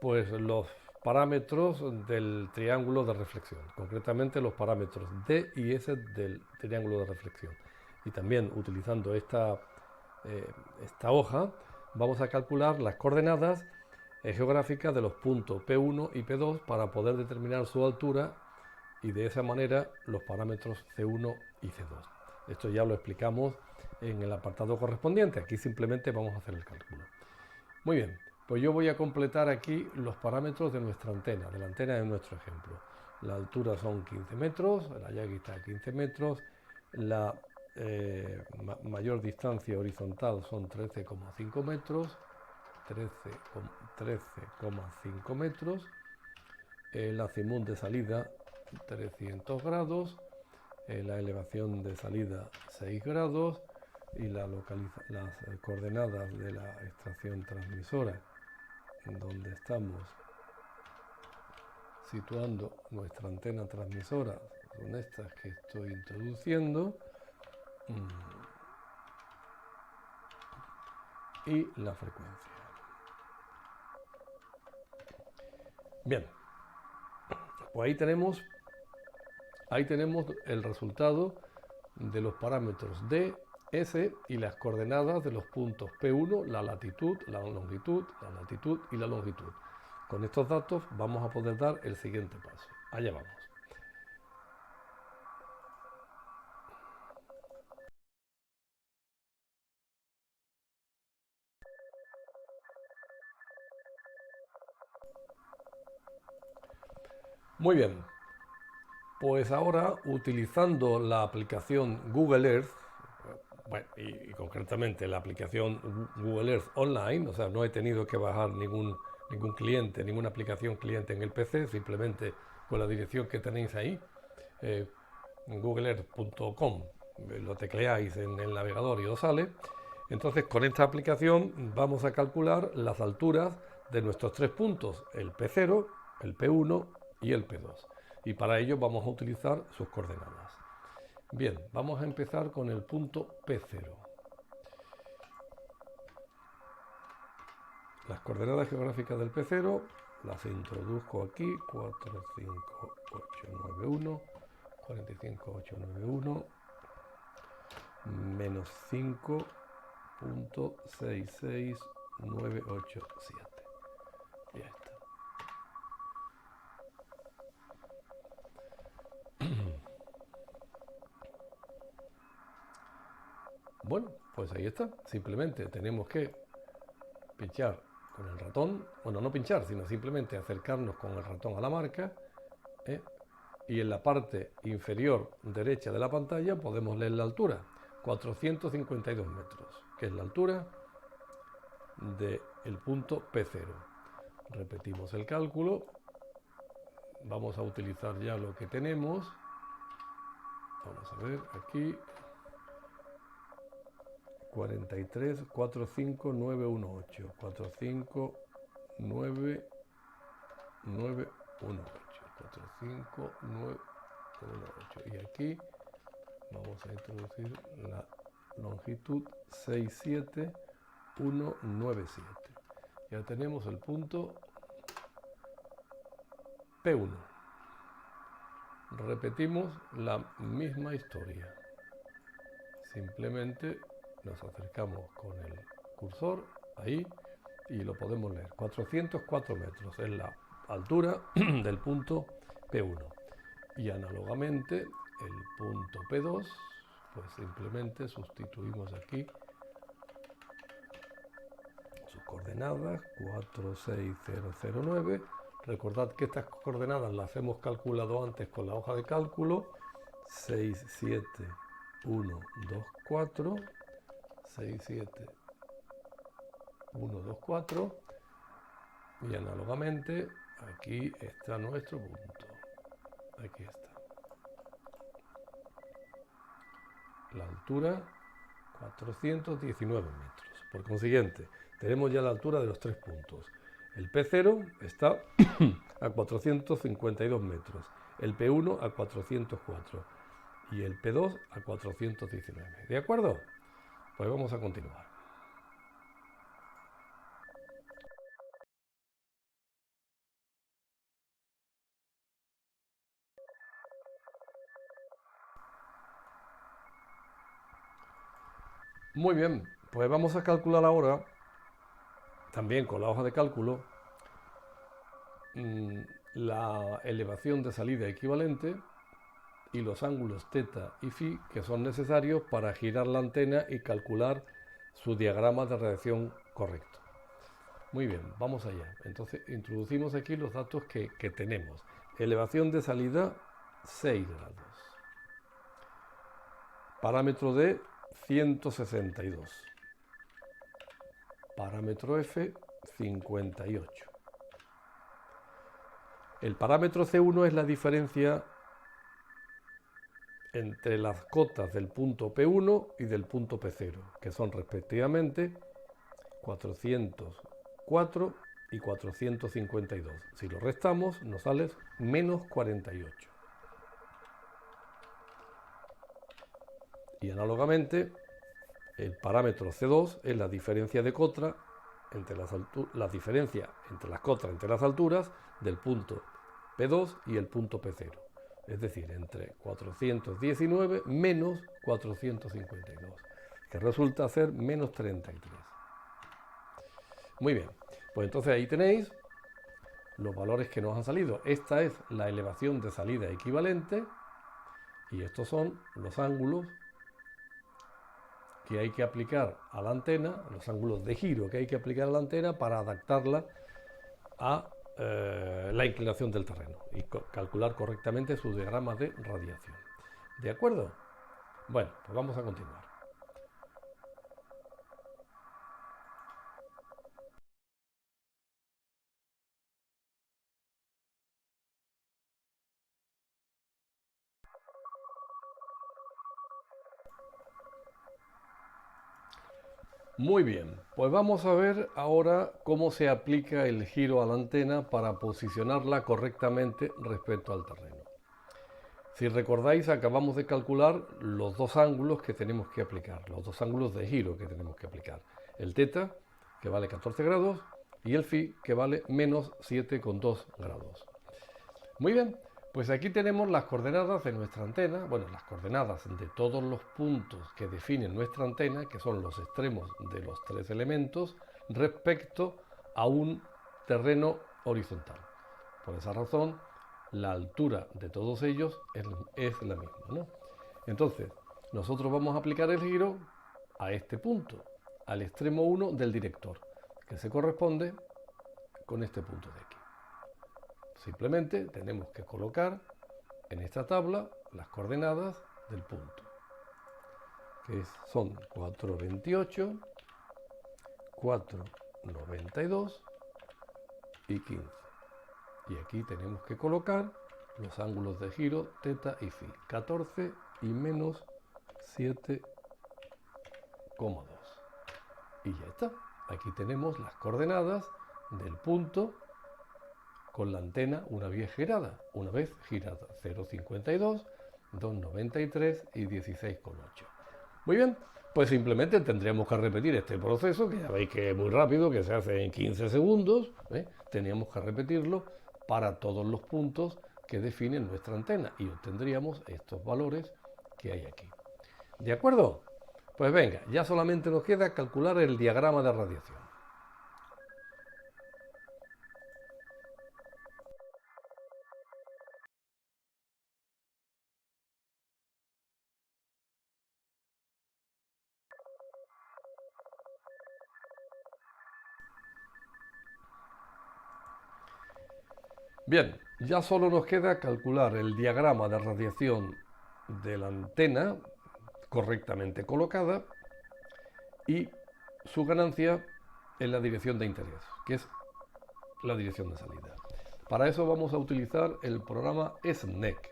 pues los parámetros del triángulo de reflexión, concretamente los parámetros D y S del triángulo de reflexión. Y también utilizando esta hoja vamos a calcular las coordenadas geográficas de los puntos P1 y P2 para poder determinar su altura y de esa manera los parámetros C1 y C2. Esto ya lo explicamos en el apartado correspondiente, aquí simplemente vamos a hacer el cálculo. Muy bien, pues yo voy a completar aquí los parámetros de nuestra antena, de la antena de nuestro ejemplo. La altura son 15 metros, la Yagi está a 15 metros, la mayor distancia horizontal son 13,5 metros, 13,5 metros, el azimut de salida 300 grados, la elevación de salida 6 grados y las coordenadas de la extracción transmisora, donde estamos situando nuestra antena transmisora, son estas que estoy introduciendo, y la frecuencia. Bien, pues ahí tenemos el resultado de los parámetros D, S y las coordenadas de los puntos P1, la latitud, la longitud, la latitud y la longitud. Con estos datos vamos a poder dar el siguiente paso. Allá vamos. Muy bien, pues ahora utilizando la aplicación Google Earth, bueno, y concretamente la aplicación Google Earth Online, o sea, no he tenido que bajar ningún cliente, ninguna aplicación cliente en el PC, simplemente con la dirección que tenéis ahí, googleearth.com, lo tecleáis en el navegador y os sale. Entonces, con esta aplicación vamos a calcular las alturas de nuestros 3 puntos, el P0, el P1 y el P2. Y para ello vamos a utilizar sus coordenadas. Bien, vamos a empezar con el punto P0. Las coordenadas geográficas del P0 las introduzco aquí, 45891, 45891, menos 5.66987. Ya está. Bueno, pues ahí está. Simplemente tenemos que pinchar con el ratón, bueno, no pinchar, sino simplemente acercarnos con el ratón a la marca, y en la parte inferior derecha de la pantalla podemos leer la altura, 452 metros, que es la altura del punto P0. Repetimos el cálculo, vamos a utilizar ya lo que tenemos, vamos a ver aquí, 43, 45918, 45918, 45918. Y aquí vamos a introducir la longitud 67197. Ya tenemos el punto P1. Repetimos la misma historia. Simplemente nos acercamos con el cursor ahí y lo podemos leer. 404 metros es la altura del punto P1. Y análogamente el punto P2, pues simplemente sustituimos aquí sus coordenadas, 46009. Recordad que estas coordenadas las hemos calculado antes con la hoja de cálculo, 67124, 67124, y análogamente aquí está nuestro punto. Aquí está. La altura 419 metros. Por consiguiente, tenemos ya la altura de los 3 puntos. El P0 está a 452 metros, el P1 a 404 y el P2 a 419. ¿De acuerdo? Pues vamos a continuar. Muy bien, pues vamos a calcular ahora, también con la hoja de cálculo, la elevación de salida equivalente y los ángulos θ y φ que son necesarios para girar la antena y calcular su diagrama de radiación correcto. Muy bien, vamos allá. Entonces introducimos aquí los datos que tenemos. Elevación de salida 6 grados. Parámetro D 162. Parámetro F 58. El parámetro C1 es la diferencia entre las cotas del punto P1 y del punto P0, que son respectivamente 404 y 452. Si lo restamos, nos sale menos 48. Y análogamente, el parámetro C2 es la diferencia de cota entre la diferencia entre las cotas entre las alturas del punto P2 y el punto P0. Es decir, entre 419 menos 452, que resulta ser menos 33. Muy bien, pues entonces ahí tenéis los valores que nos han salido. Esta es la elevación de salida equivalente y estos son los ángulos que hay que aplicar a la antena, los ángulos de giro que hay que aplicar a la antena para adaptarla a la inclinación del terreno y calcular correctamente su diagrama de radiación. ¿De acuerdo? Bueno, pues vamos a continuar. Muy bien, pues vamos a ver ahora cómo se aplica el giro a la antena para posicionarla correctamente respecto al terreno. Si recordáis, acabamos de calcular los dos ángulos que tenemos que aplicar, los dos ángulos de giro que tenemos que aplicar. El θ, que vale 14 grados, y el φ, que vale menos 7,2 grados. Muy bien, pues aquí tenemos las coordenadas de nuestra antena, bueno, las coordenadas de todos los puntos que definen nuestra antena, que son los extremos de los tres elementos, respecto a un terreno horizontal. Por esa razón, la altura de todos ellos es la misma, ¿no? Entonces, nosotros vamos a aplicar el giro a este punto, al extremo 1 del director, que se corresponde con este punto de aquí. Simplemente tenemos que colocar en esta tabla las coordenadas del punto, que son 4,28, 4,92 y 15. Y aquí tenemos que colocar los ángulos de giro θ y φ, 14 y menos 7,2. Y ya está. Aquí tenemos las coordenadas del punto con la antena una vez girada. 0,52, 2,93 y 16,8. Muy bien, pues simplemente tendríamos que repetir este proceso, que ya veis que es muy rápido, que se hace en 15 segundos. Teníamos que repetirlo para todos los puntos que definen nuestra antena y obtendríamos estos valores que hay aquí. ¿De acuerdo? Pues venga, ya solamente nos queda calcular el diagrama de radiación. Bien, ya solo nos queda calcular el diagrama de radiación de la antena correctamente colocada y su ganancia en la dirección de interés, que es la dirección de salida. Para eso vamos a utilizar el programa SNEC,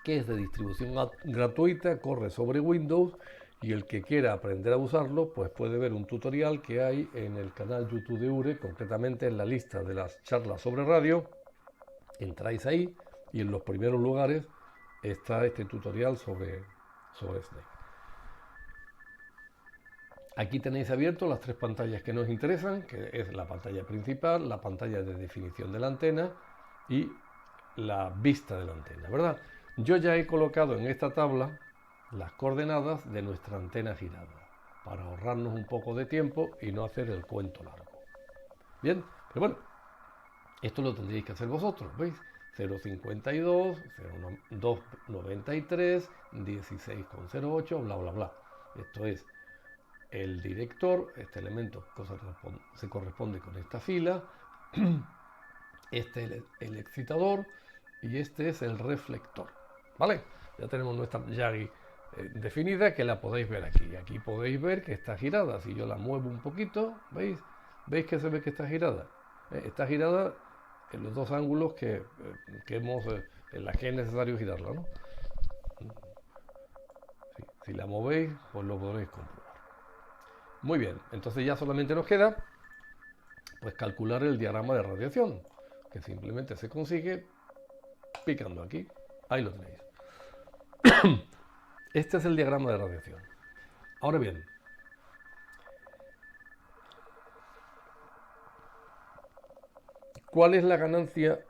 que es de distribución gratuita, corre sobre Windows y el que quiera aprender a usarlo pues puede ver un tutorial que hay en el canal YouTube de URE, concretamente en la lista de las charlas sobre radio. Entráis ahí y en los primeros lugares está este tutorial sobre SNEC. Aquí tenéis abierto las tres pantallas que nos interesan, que es la pantalla principal, la pantalla de definición de la antena y la vista de la antena, ¿verdad? Yo ya he colocado en esta tabla las coordenadas de nuestra antena girada, para ahorrarnos un poco de tiempo y no hacer el cuento largo. Bien, pero bueno, esto lo tendríais que hacer vosotros, ¿veis? 0,52, 2,93, 16,08, bla, bla, bla. Esto es el director, este elemento se corresponde con esta fila, este es el excitador y este es el reflector, ¿vale? Ya tenemos nuestra Yagi definida, que la podéis ver aquí. Aquí podéis ver que está girada. Si yo la muevo un poquito, ¿veis? ¿Veis que se ve que está girada? Está girada en los dos ángulos en las que es necesario girarla, ¿no? Si la movéis, pues lo podréis comprobar. Muy bien, entonces ya solamente nos queda pues calcular el diagrama de radiación, que simplemente se consigue picando aquí. Ahí lo tenéis. Este es el diagrama de radiación. Ahora bien, ¿cuál es la ganancia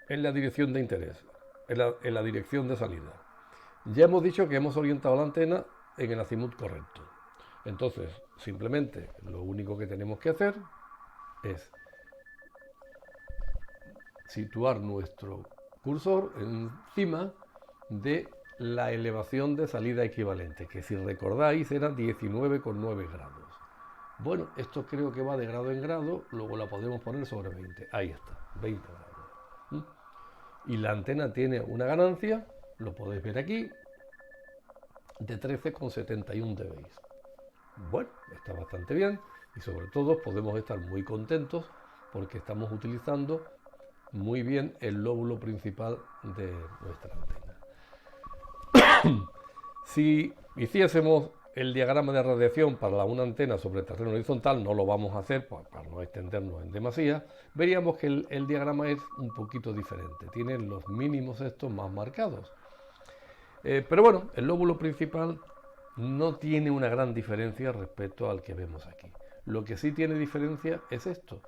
en la dirección de interés? En la dirección de salida. Ya hemos dicho que hemos orientado la antena en el azimut correcto. Entonces, simplemente lo único que tenemos que hacer es situar nuestro cursor encima de la elevación de salida equivalente, que si recordáis era 19,9 grados. Bueno, esto creo que va de grado en grado, luego la podemos poner sobre 20. Ahí está, 20 grados. Y la antena tiene una ganancia, lo podéis ver aquí, de 13,71 dB. Bueno, está bastante bien y sobre todo podemos estar muy contentos porque estamos utilizando muy bien el lóbulo principal de nuestra antena. Si hiciésemos el diagrama de radiación para una antena sobre terreno horizontal, no lo vamos a hacer para no extendernos en demasía, veríamos que el diagrama es un poquito diferente, tiene los mínimos estos más marcados. Pero bueno, el lóbulo principal no tiene una gran diferencia respecto al que vemos aquí. Lo que sí tiene diferencia es esto.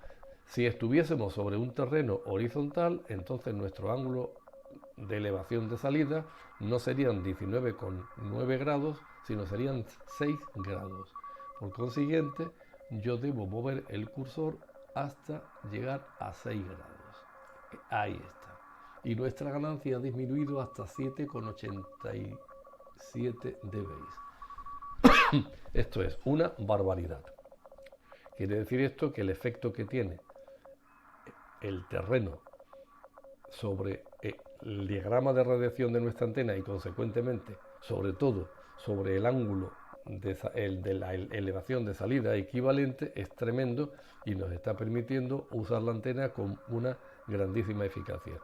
Si estuviésemos sobre un terreno horizontal, entonces nuestro ángulo de elevación de salida no serían 19,9 grados, sino serían 6 grados. Por consiguiente, yo debo mover el cursor hasta llegar a 6 grados. Ahí está. Y nuestra ganancia ha disminuido hasta 7,87 dB. Esto es una barbaridad. Quiere decir esto que el efecto que tiene el terreno sobre el diagrama de radiación de nuestra antena y consecuentemente, sobre todo, sobre el ángulo de la elevación de salida equivalente es tremendo y nos está permitiendo usar la antena con una grandísima eficacia.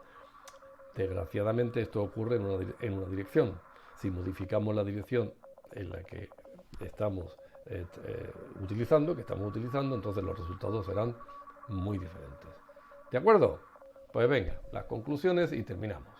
Desgraciadamente esto ocurre en una dirección. Si modificamos la dirección en la que estamos utilizando, entonces los resultados serán muy diferentes. ¿De acuerdo? Pues venga, las conclusiones y terminamos.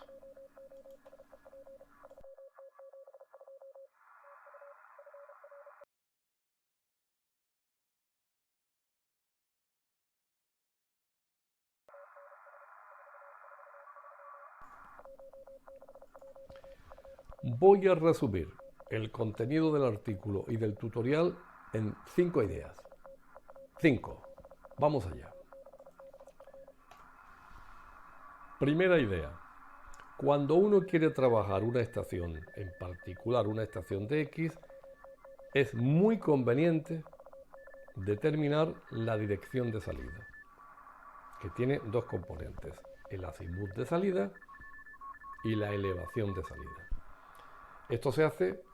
Voy a resumir el contenido del artículo y del tutorial en 5 ideas. 5. Vamos allá. Primera idea. Cuando uno quiere trabajar una estación, en particular una estación de X, es muy conveniente determinar la dirección de salida, que tiene dos componentes, el azimut de salida y la elevación de salida. Esto se hace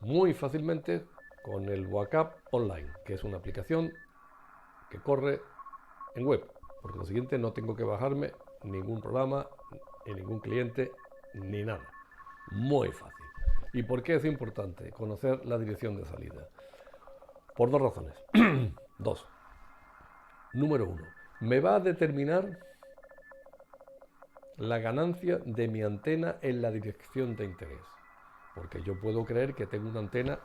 muy fácilmente con el WACAP Online, que es una aplicación que corre en web. Por consiguiente, no tengo que bajarme ningún programa, ni ningún cliente, ni nada. Muy fácil. ¿Y por qué es importante conocer la dirección de salida? Por dos razones. Dos. Número uno, me va a determinar la ganancia de mi antena en la dirección de interés. Porque yo puedo creer que tengo una antena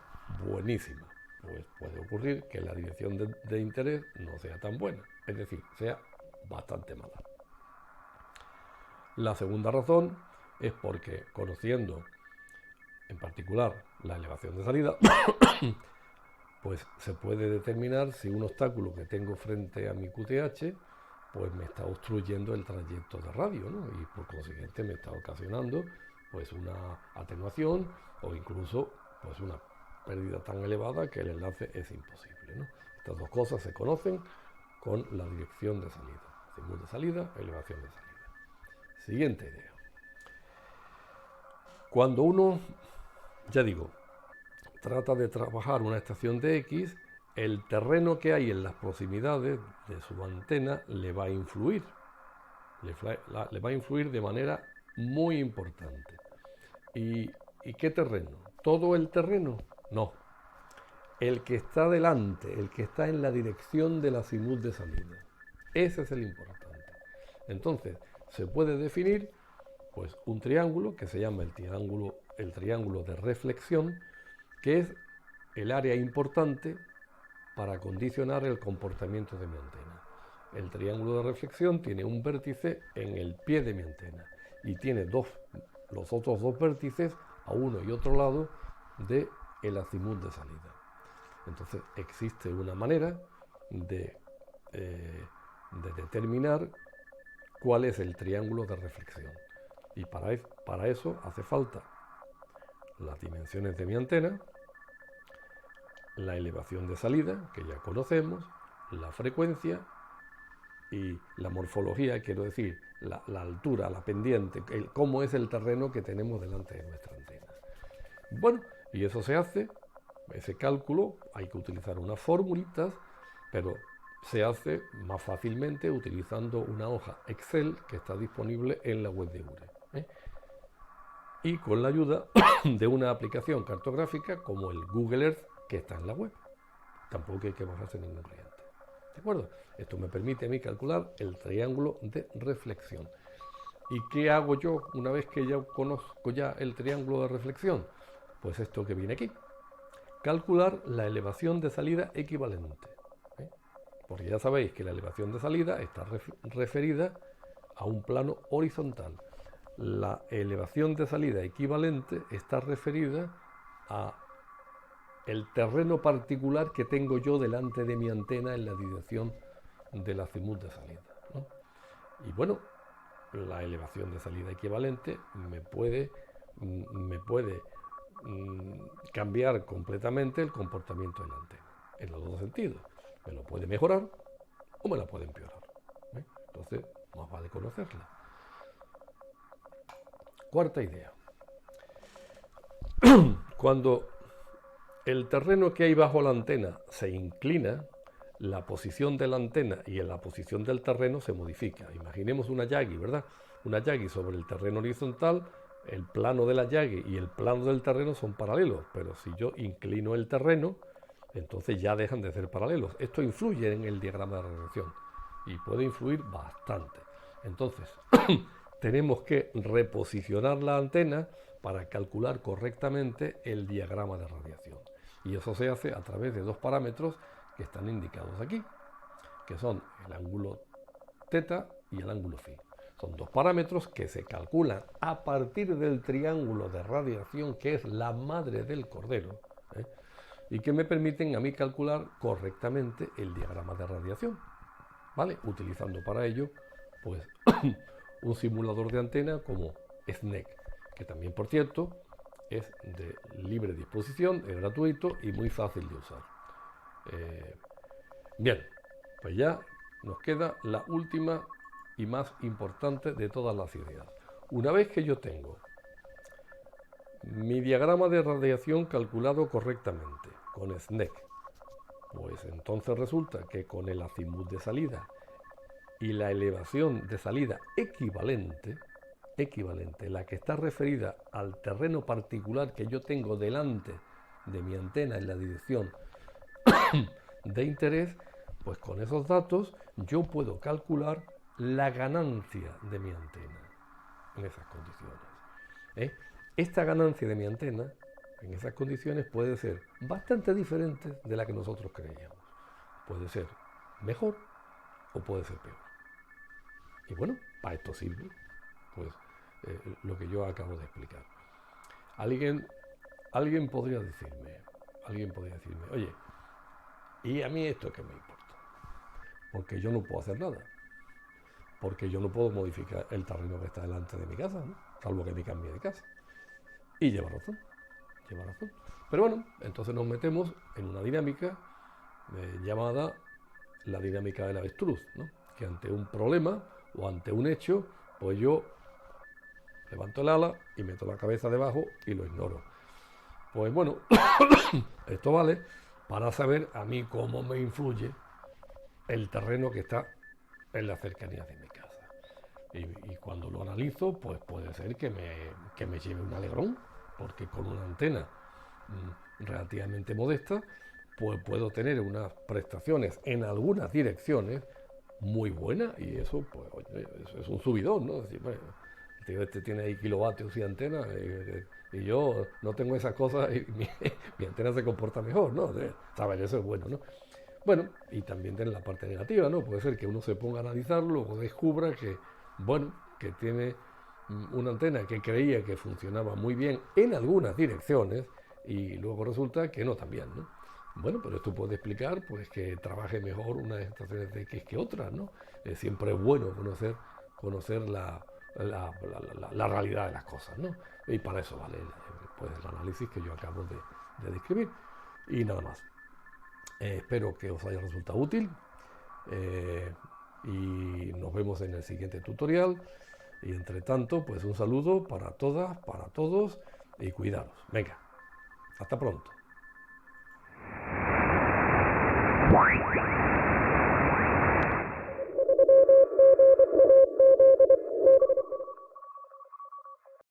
buenísima. Pues puede ocurrir que la dirección de interés no sea tan buena. Es decir, sea bastante mala. La segunda razón es porque conociendo en particular la elevación de salida, pues se puede determinar si un obstáculo que tengo frente a mi QTH pues me está obstruyendo el trayecto de radio, ¿no? Y por consiguiente me está ocasionando pues una atenuación o incluso pues una pérdida tan elevada que el enlace es imposible, ¿no? Estas dos cosas se conocen con la dirección de salida. Azimut de salida, elevación de salida. Siguiente idea. Cuando uno, ya digo, trata de trabajar una estación de X, el terreno que hay en las proximidades de su antena le va a influir. Le va a influir de manera muy importante. ¿Y qué terreno? ¿Todo el terreno? No. El que está delante, el que está en la dirección del azimut de salida. Ese es el importante. Entonces, se puede definir pues, un triángulo que se llama el triángulo de reflexión, que es el área importante para condicionar el comportamiento de mi antena. El triángulo de reflexión tiene un vértice en el pie de mi antena y tiene los otros dos vértices a uno y otro lado del azimut de salida. Entonces existe una manera de determinar cuál es el triángulo de reflexión. Y para eso hace falta las dimensiones de mi antena, la elevación de salida, que ya conocemos, la frecuencia y la morfología, quiero decir, la altura, la pendiente, cómo es el terreno que tenemos delante de nuestra antena. Bueno, y eso se hace, ese cálculo, hay que utilizar unas formulitas, pero se hace más fácilmente utilizando una hoja Excel que está disponible en la web de URE. Y con la ayuda de una aplicación cartográfica como el Google Earth que está en la web. Tampoco hay que bajarse ningún cliente. ¿De acuerdo? Esto me permite a mí calcular el triángulo de reflexión. ¿Y qué hago yo una vez que ya conozco ya el triángulo de reflexión? Pues esto que viene aquí. Calcular la elevación de salida equivalente. Porque ya sabéis que la elevación de salida está referida a un plano horizontal. La elevación de salida equivalente está referida a el terreno particular que tengo yo delante de mi antena en la dirección del azimut de salida, ¿no? Y bueno, la elevación de salida equivalente me puede cambiar completamente el comportamiento de la antena, en los dos sentidos. Me lo puede mejorar o me la puede empeorar. Entonces, más vale conocerla. Cuarta idea. Cuando el terreno que hay bajo la antena se inclina, la posición de la antena y la posición del terreno se modifica. Imaginemos una yagui, ¿verdad? Una yagui sobre el terreno horizontal, el plano de la yagui y el plano del terreno son paralelos, pero si yo inclino el terreno, entonces ya dejan de ser paralelos. Esto influye en el diagrama de regresión y puede influir bastante. Entonces, tenemos que reposicionar la antena para calcular correctamente el diagrama de radiación. Y eso se hace a través de dos parámetros que están indicados aquí, que son el ángulo θ y el ángulo φ. Son dos parámetros que se calculan a partir del triángulo de radiación, que es la madre del cordero, y que me permiten a mí calcular correctamente el diagrama de radiación, ¿vale? Utilizando para ello, pues, un simulador de antena como SNEC, que también, por cierto, es de libre disposición, es gratuito y muy fácil de usar. Bien, pues ya nos queda la última y más importante de todas las ideas. Una vez que yo tengo mi diagrama de radiación calculado correctamente con SNEC, pues entonces resulta que con el azimut de salida y la elevación de salida equivalente, la que está referida al terreno particular que yo tengo delante de mi antena en la dirección de interés, pues con esos datos yo puedo calcular la ganancia de mi antena en esas condiciones. Esta ganancia de mi antena en esas condiciones puede ser bastante diferente de la que nosotros creíamos. Puede ser mejor o puede ser peor. Y bueno, para esto sirve pues lo que yo acabo de explicar. Alguien podría decirme, oye, ¿y a mí esto qué me importa? Porque yo no puedo hacer nada. Porque yo no puedo modificar el terreno que está delante de mi casa, ¿no? Salvo que me cambie de casa. Y lleva razón. Pero bueno, entonces nos metemos en una dinámica llamada la dinámica del avestruz, ¿no? Que ante un problema o ante un hecho, pues yo levanto el ala y meto la cabeza debajo y lo ignoro. Pues bueno, esto vale para saber a mí cómo me influye el terreno que está en las cercanías de mi casa. Y cuando lo analizo, pues puede ser que me lleve un alegrón, porque con una antena relativamente modesta, pues puedo tener unas prestaciones en algunas direcciones muy buenas y eso, pues, oye, eso es un subidón, ¿no? Es decir, bueno, el tío este tiene ahí kilovatios y antenas y yo no tengo esas cosas y mi antena se comporta mejor, ¿no? ¿Sabes? Eso es bueno, ¿no? Bueno, y también tiene la parte negativa, ¿no? Puede ser que uno se ponga a analizarlo o descubra que, bueno, que tiene una antena que creía que funcionaba muy bien en algunas direcciones y luego resulta que no también, ¿no? Bueno, pero esto puede explicar pues que trabaje mejor unas estaciones de X que otras, ¿no? Siempre es bueno conocer la realidad de las cosas, ¿no? Y para eso vale pues, el análisis que yo acabo de describir. Y nada más. Espero que os haya resultado útil y nos vemos en el siguiente tutorial. Y entre tanto, pues un saludo para todas, para todos y cuidaros. Venga, hasta pronto.